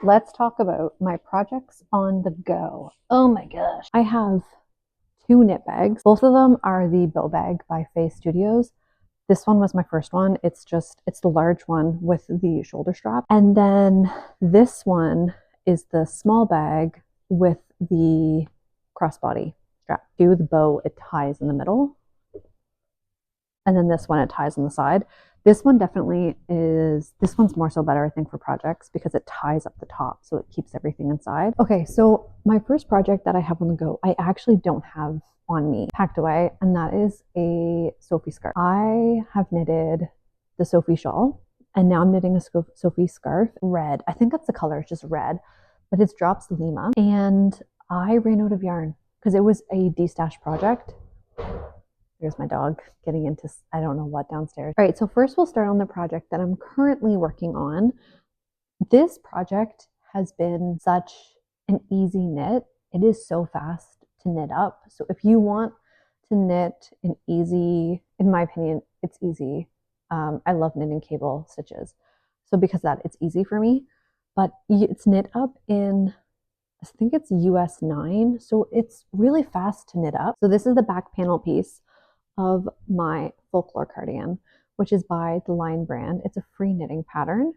Let's talk about my projects on the go. Oh my gosh. I have two knit bags. Both of them are the Bow Bag by Faye Studios. This one was my first one. It's the large one with the shoulder strap. And then this one is the small bag with the crossbody strap. Do the bow, it ties in the middle. And then this one, it ties on the side. This one definitely is, this one's more so better, I think, for projects because it ties up the top so it keeps everything inside. Okay, so my first project that I have on the go, I actually don't have on me packed away, and that is a Sophie scarf. I have knitted the Sophie shawl, and now I'm knitting a Sophie scarf, red. I think that's the color, it's just red, but it's Drops Lima. And I ran out of yarn because it was a de-stash project. There's my dog getting into I don't know what downstairs. All right, so first we'll start on the project that I'm currently working on. This project has been such an easy knit. It is so fast to knit up. So if you want to knit an easy, in my opinion, it's easy. I love knitting cable stitches. So because of that, it's easy for me. But it's knit up in, I think it's US 9. So it's really fast to knit up. So this is the back panel piece of my folklore cardigan, which is by the Line brand. It's a free knitting pattern.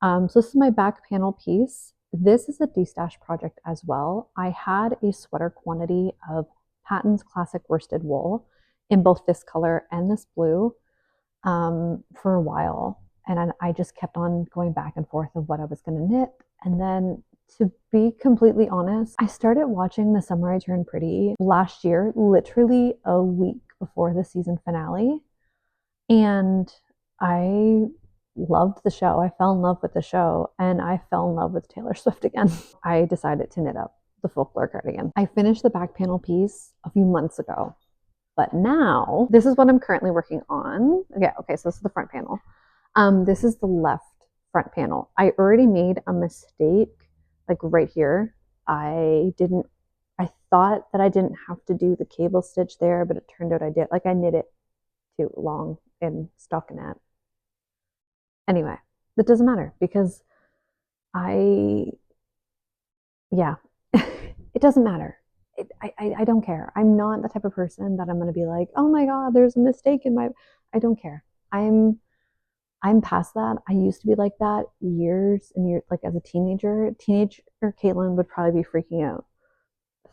So this is my back panel piece. This is a de-stash project as well. I had a sweater quantity of Patton's Classic Worsted Wool in both this color and this blue for a while. And I just kept on going back and forth of what I was going to knit. And then to be completely honest, I started watching The Summer I Turned Pretty last year, literally a week before the season finale. And I loved the show. I fell in love with the show, and I fell in love with Taylor Swift again. I decided to knit up the folklore cardigan. I finished the back panel piece a few months ago, but now this is what I'm currently working on. Okay, so this is the front panel. This is the left front panel. I already made a mistake, like right here. I thought that I didn't have to do the cable stitch there, but it turned out I did. Like I knit it too long in stockinette. Anyway, that doesn't matter because it doesn't matter. I don't care. I'm not the type of person that I'm going to be like, oh my God, there's a mistake in my, I don't care. I'm past that. I used to be like that years and years, like as a teenager. Teenager Caitlin would probably be freaking out.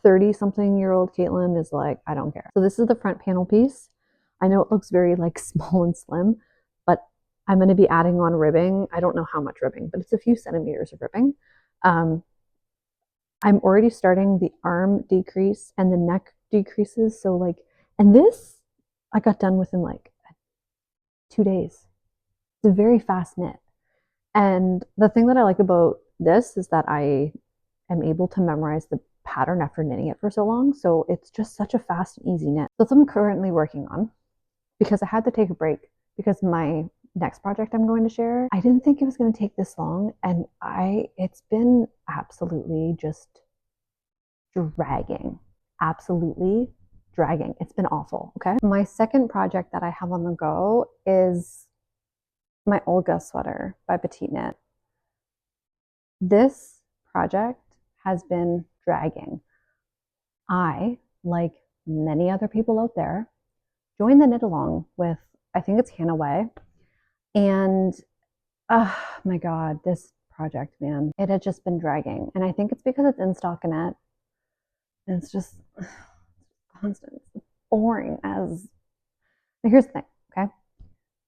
30-something-year-old Caitlin is like, I don't care. So this is the front panel piece. I know it looks very like small and slim, but I'm going to be adding on ribbing. I don't know how much ribbing, but it's a few centimeters of ribbing. I'm already starting the arm decrease and the neck decreases. So like, and this I got done within like 2 days. It's a very fast knit. And the thing that I like about this is that I am able to memorize the pattern after knitting it for so long. So it's just such a fast and easy knit. So that's what I'm currently working on because I had to take a break because my next project I'm going to share, I didn't think it was going to take this long. And it's been absolutely just dragging. Absolutely dragging. It's been awful. Okay. My second project that I have on the go is my Olga sweater by Petite Knit. This project has been dragging. I, like many other people out there, joined the knit along with, I think it's Hannah Way. And oh my God, this project, man, it had just been dragging. And I think it's because it's in stockinette. And it's just constant. It's boring as. Now here's the thing, okay?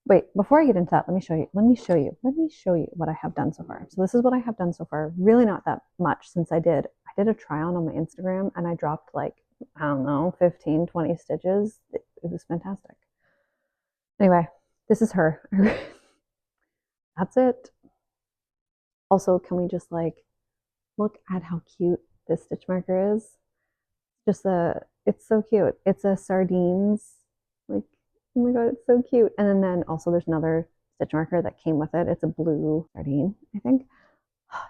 Wait, before I get into that, let me show you what I have done so far. So this is what I have done so far. Really not that much since I did a try on my Instagram and I dropped like, I don't know, 15, 20 stitches. It was fantastic. Anyway, this is her. That's it. Also, can we just like look at how cute this stitch marker is? It's so cute. It's a sardines, like, oh my God, it's so cute. And then also there's another stitch marker that came with it. It's a blue sardine, I think.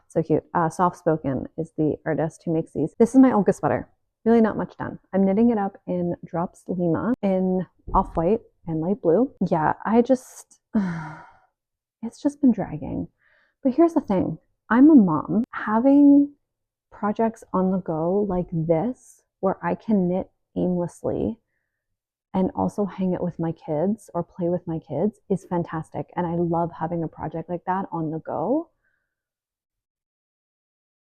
So cute. Soft Spoken is the artist who makes these. This is my Olga sweater. Really not much done. I'm knitting it up in Drops Lima in off-white and light blue. Yeah, it's just been dragging. But here's the thing. I'm a mom. Having projects on the go like this, where I can knit aimlessly and also hang it with my kids or play with my kids, is fantastic. And I love having a project like that on the go.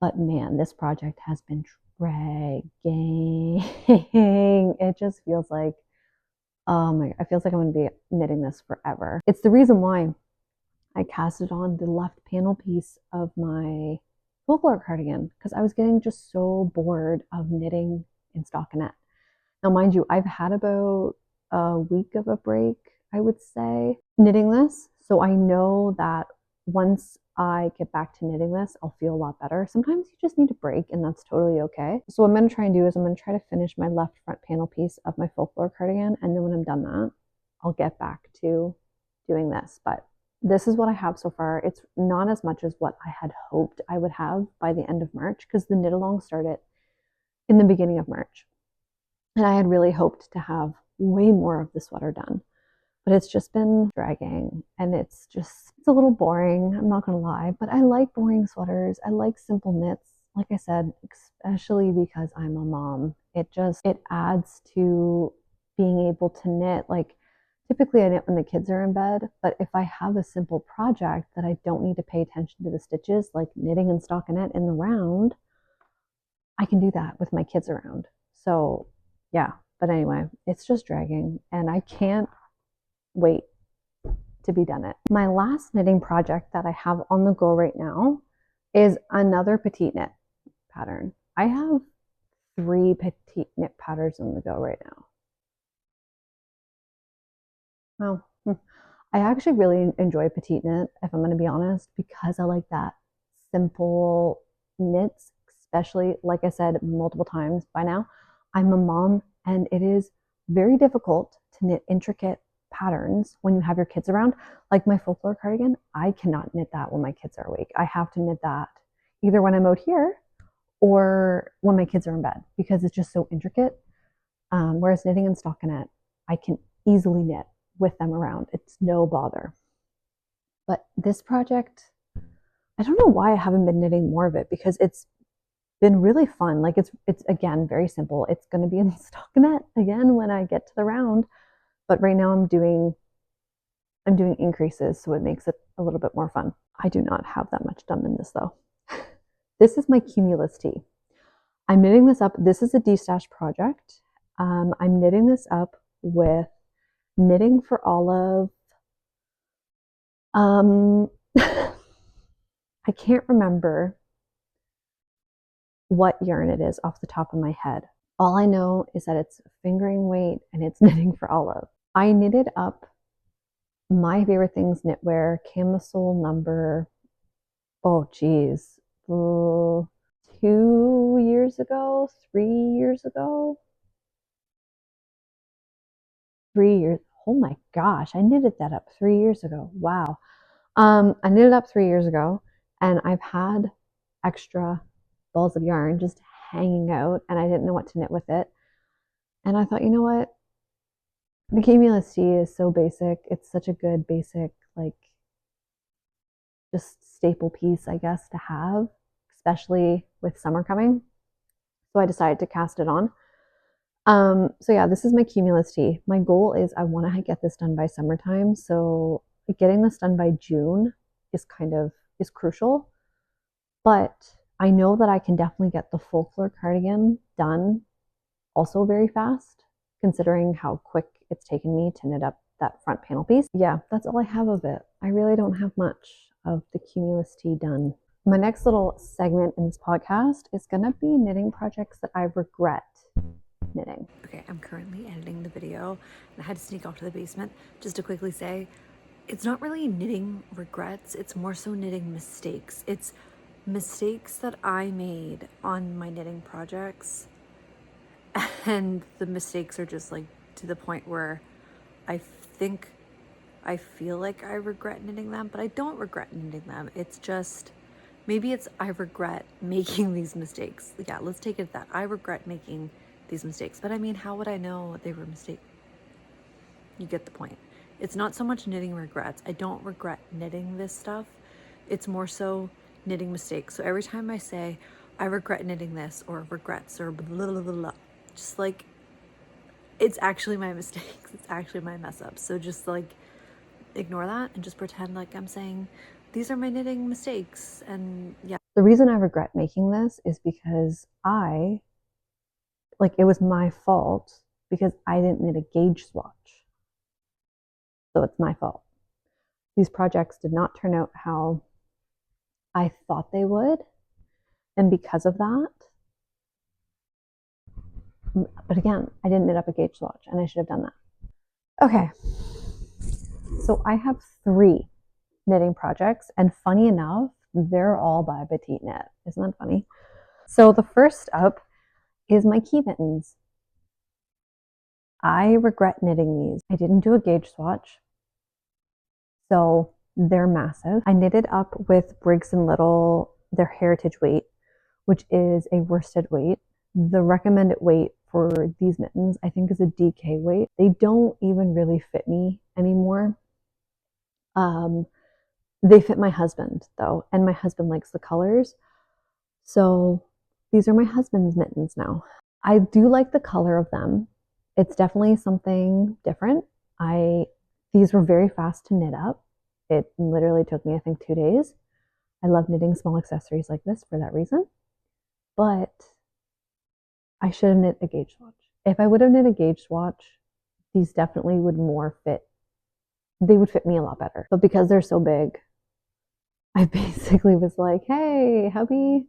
But man, this project has been dragging. It just feels like, oh my, it feels like I'm going to be knitting this forever. It's the reason why I casted on the left panel piece of my folklore cardigan, because I was getting just so bored of knitting in stockinette. Now, mind you, I've had about a week of a break, I would say, knitting this. So I know that once I get back to knitting this, I'll feel a lot better. Sometimes you just need a break, and that's totally okay. So what I'm going to try and do is I'm going to try to finish my left front panel piece of my folklore cardigan, and then when I'm done that, I'll get back to doing this. But this is what I have so far. It's not as much as what I had hoped I would have by the end of March, because the knit along started in the beginning of March. And I had really hoped to have way more of the sweater done, but it's just been dragging, and it's a little boring. I'm not going to lie, but I like boring sweaters. I like simple knits. Like I said, especially because I'm a mom, it adds to being able to knit. Like typically I knit when the kids are in bed, but if I have a simple project that I don't need to pay attention to the stitches, like knitting in stockinette in the round, I can do that with my kids around. So yeah, but anyway, it's just dragging, and I can't wait to be done it. My last knitting project that I have on the go right now is another petite knit pattern. I have 3 petite knit patterns on the go right now. Oh, I actually really enjoy petite knit, if I'm going to be honest, because I like that simple knits, especially, like I said multiple times by now, I'm a mom, and it is very difficult to knit intricate patterns when you have your kids around. Like my folklore cardigan, I cannot knit that when my kids are awake. I have to knit that either when I'm out here or when my kids are in bed, because it's just so intricate. Whereas knitting in stockinette, I can easily knit with them around. It's no bother. But this project, I don't know why I haven't been knitting more of it, because it's been really fun. Like it's again very simple. It's going to be in stockinette again when I get to the round, but right now I'm doing increases, so it makes it a little bit more fun. I do not have that much done in this though. This is my cumulus tee. I'm knitting this up. This is a D-stash project. I'm knitting this up with Knitting for Olive. I can't remember what yarn it is off the top of my head. All I know is that it's fingering weight and it's Knitting for Olive. I knitted up My Favorite Things knitwear camisole number, oh geez, 2 years ago, 3 years ago, 3 years. Oh my gosh, I knitted that up 3 years ago. Wow. I knitted up 3 years ago, and I've had extra balls of yarn just hanging out, and I didn't know what to knit with it. And I thought, you know what? The cumulus tee is so basic. It's such a good basic, like, just staple piece, I guess, to have, especially with summer coming. So I decided to cast it on. So yeah, this is my cumulus tee. My goal is I want to get this done by summertime. So getting this done by June is crucial. But I know that I can definitely get the folklore cardigan done also very fast, considering how quick it's taken me to knit up that front panel piece. Yeah, that's all I have of it. I really don't have much of the cumulus tee done. My next little segment in this podcast is gonna be knitting projects that I regret knitting. Okay, I'm currently editing the video, and I had to sneak off to the basement just to quickly say, it's not really knitting regrets, it's more so knitting mistakes. It's mistakes that I made on my knitting projects, and the mistakes are just like to the point where I feel like I regret knitting them, but I don't regret knitting them. It's just, maybe it's I regret making these mistakes. Yeah, let's take it at that. I regret making these mistakes, but I mean, how would I know they were mistakes? You get the point. It's not so much knitting regrets. I don't regret knitting this stuff. It's more so knitting mistakes. So every time I say, I regret knitting this, or regrets, or blah, blah, blah, blah, just like, it's actually my mistakes. It's actually my mess ups. So just like ignore that and just pretend like I'm saying, these are my knitting mistakes. And yeah. The reason I regret making this is because it was my fault because I didn't knit a gauge swatch. So it's my fault. These projects did not turn out how I thought they would. And because of that, but again, I didn't knit up a gauge swatch and I should have done that. Okay. So I have 3 knitting projects, and funny enough, they're all by Petite Knit. Isn't that funny? So the first up is my key mittens. I regret knitting these. I didn't do a gauge swatch, so they're massive. I knitted up with Briggs & Little, their heritage weight, which is a worsted weight. The recommended weight for these mittens, I think, is a DK weight. They don't even really fit me anymore. They fit my husband though, and my husband likes the colors. So these are my husband's mittens now. I do like the color of them. It's definitely something different. These were very fast to knit up. It literally took me, I think, 2 days. I love knitting small accessories like this for that reason. But I should have knit a gauge swatch. If I would have knit a gauge swatch, these definitely would more fit. They would fit me a lot better. But because they're so big, I basically was like, hey, hubby,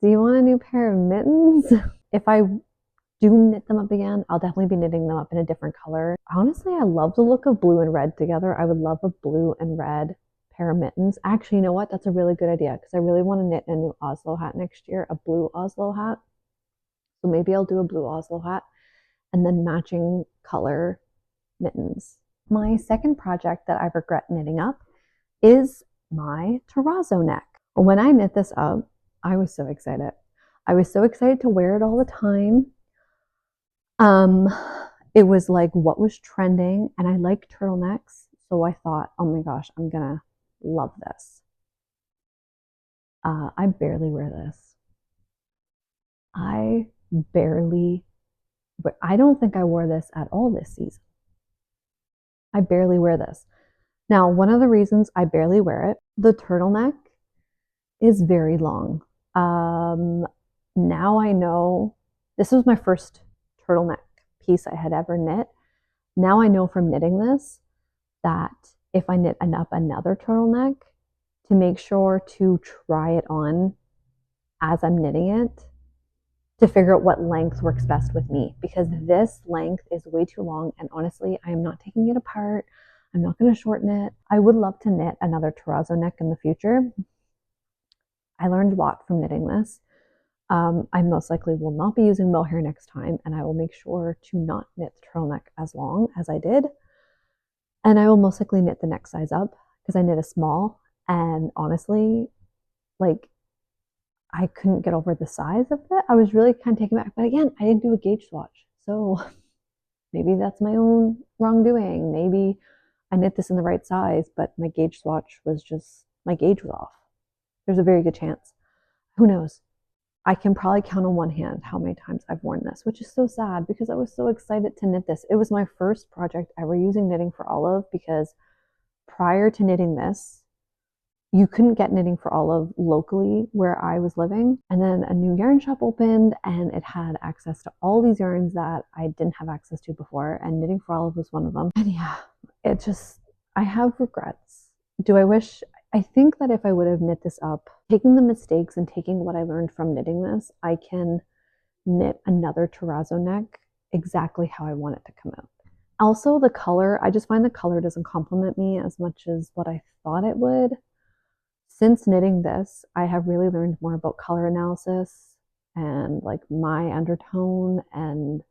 do you want a new pair of mittens? If I do knit them up again, I'll definitely be knitting them up in a different color. Honestly, I love the look of blue and red together. I would love a blue and red pair of mittens. Actually, you know what? That's a really good idea because I really want to knit a new Oslo hat next year, a blue Oslo hat. So maybe I'll do a blue Oslo hat and then matching color mittens. My second project that I regret knitting up is my terrazzo neck. When I knit this up, I was so excited. I was so excited to wear it all the time. It was like what was trending, and I like turtlenecks, so I thought, oh my gosh, I'm gonna love this. I barely wear this. I don't think I wore this at all this season. I barely wear this. Now, one of the reasons I barely wear it, the turtleneck is very long. Now I know, this was my first turtleneck piece I had ever knit. Now I know from knitting this that if I knit up another turtleneck, to make sure to try it on as I'm knitting it to figure out what length works best with me, because this length is way too long, and honestly, I am not taking it apart. I'm not going to shorten it. I would love to knit another terrazzo neck in the future. I learned a lot from knitting this. I most likely will not be using mohair next time, and I will make sure to not knit the turtleneck as long as I did. And I will most likely knit the neck size up because I knit a small, and honestly, like, I couldn't get over the size of it. I was really kind of taken back. But again, I didn't do a gauge swatch. So maybe that's my own wrongdoing. Maybe I knit this in the right size, but my gauge swatch was just, my gauge was off. There's a very good chance. Who knows? I can probably count on one hand how many times I've worn this, which is so sad because I was so excited to knit this. It was my first project ever using Knitting for Olive, because prior to knitting this, you couldn't get Knitting for Olive locally where I was living. And then a new yarn shop opened and it had access to all these yarns that I didn't have access to before. And Knitting for Olive was one of them. And yeah, I have regrets. I think that if I would have knit this up, taking the mistakes and taking what I learned from knitting this, I can knit another terrazzo neck exactly how I want it to come out. Also, the color, I just find the color doesn't complement me as much as what I thought it would. Since knitting this, I have really learned more about color analysis and like my undertone, and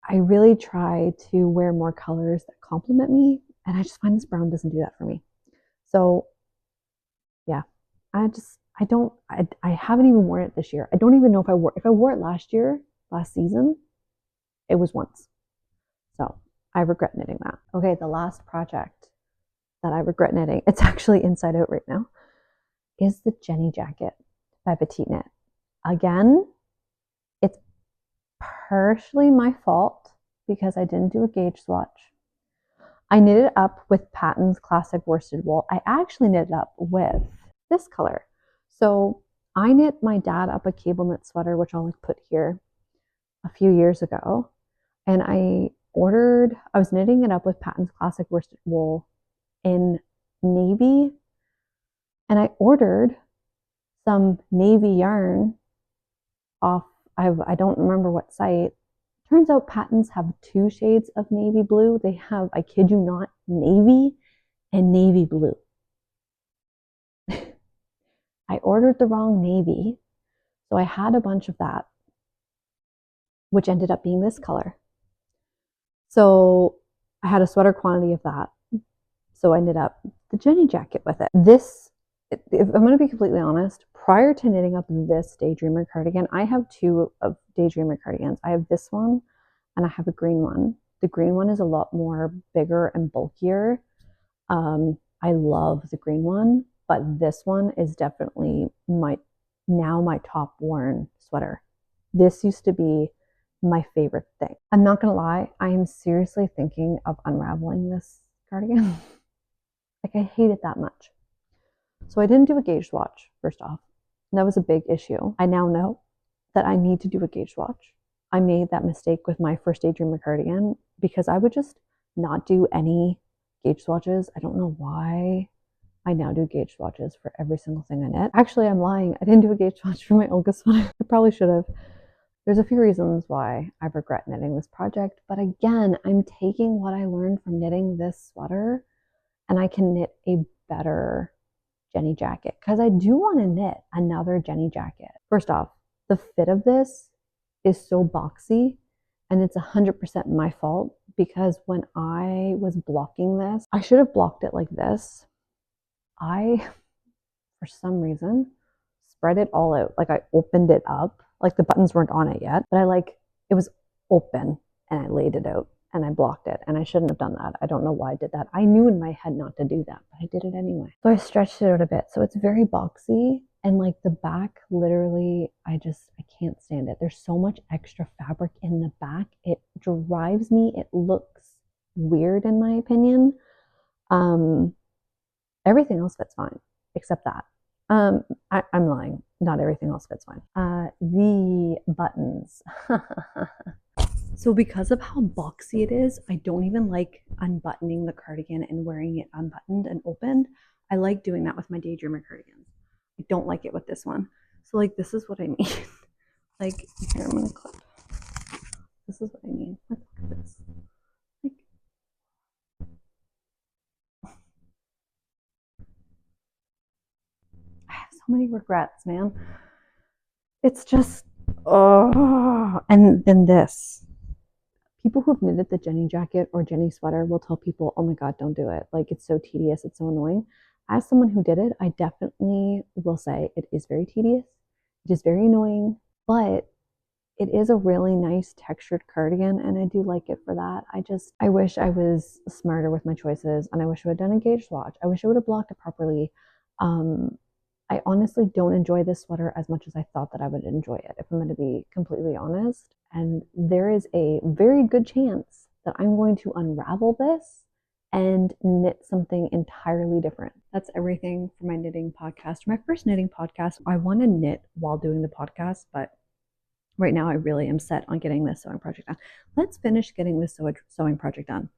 I really try to wear more colors that complement me, and I just find this brown doesn't do that for me. So yeah, I haven't even worn it this year. I don't even know if I wore it last season, it was once. So I regret knitting that. Okay, the last project that I regret knitting, it's actually inside out right now, is the Jenny jacket by Petite Knit. Again, it's partially my fault because I didn't do a gauge swatch. I knit it up with Patton's classic worsted wool. I actually knit it up with this color. So I knit my dad up a cable knit sweater, which I'll put here, a few years ago. And I was knitting it up with Patton's classic worsted wool in navy. And I ordered some navy yarn off, I don't remember what site. Turns out Pattons have 2 shades of navy blue. They have, I kid you not, navy and navy blue. I ordered the wrong navy, so I had a bunch of that, which ended up being this color. So I had a sweater quantity of that. So I knit up the Jenny jacket with it. This, if I'm going to be completely honest, prior to knitting up this Daydreamer cardigan, I have 2 of Daydreamer cardigans. I have this one and I have a green one. The green one is a lot more bigger and bulkier. I love the green one, but this one is definitely my top worn sweater. This used to be my favorite thing. I'm not gonna lie, I am seriously thinking of unraveling this cardigan. Like, I hate it that much. So I didn't do a gauge swatch, first off. That was a big issue. I now know that I need to do a gauge swatch. I made that mistake with my first Daydreamer cardigan because I would just not do any gauge swatches. I don't know why I now do gauge swatches for every single thing I knit. Actually, I'm lying. I didn't do a gauge swatch for my Olga sweater. I probably should have. There's a few reasons why I regret knitting this project, but again, I'm taking what I learned from knitting this sweater and I can knit a better Jenny jacket because I do want to knit another Jenny jacket. First off, the fit of this is so boxy and it's 100% my fault because when I was blocking this, I should have blocked it like this. I, for some reason, spread it all out. Like I opened it up, like the buttons weren't on it yet, but it was open and I laid it out and I blocked it and I shouldn't have done that. I don't know why I did that. I knew in my head not to do that, but I did it anyway. So I stretched it out a bit. So it's very boxy and like the back, literally, I can't stand it. There's so much extra fabric in the back. It drives me. It looks weird in my opinion. Everything else fits fine except that. I'm lying. Not everything else fits fine. The buttons. So because of how boxy it is, I don't even like unbuttoning the cardigan and wearing it unbuttoned and opened. I like doing that with my Daydreamer cardigans. I don't like it with this one. So like this is what I mean. Like here, I'm gonna clip. This is what I mean. Look at this. Like, I have so many regrets, man. It's just, oh, and then this. People who've knitted the Jenny jacket or Jenny sweater will tell people, oh my God, don't do it. Like it's so tedious, it's so annoying. As someone who did it, I definitely will say it is very tedious. It is very annoying, but it is a really nice textured cardigan and I do like it for that. I wish I was smarter with my choices and I wish I would have done a gauge swatch. I wish I would have blocked it properly. I honestly don't enjoy this sweater as much as I thought that I would enjoy it, if I'm going to be completely honest. And there is a very good chance that I'm going to unravel this and knit something entirely different. That's everything for my knitting podcast. My first knitting podcast. I want to knit while doing the podcast, but right now I really am set on getting this sewing project done. Let's finish getting this sewing project done.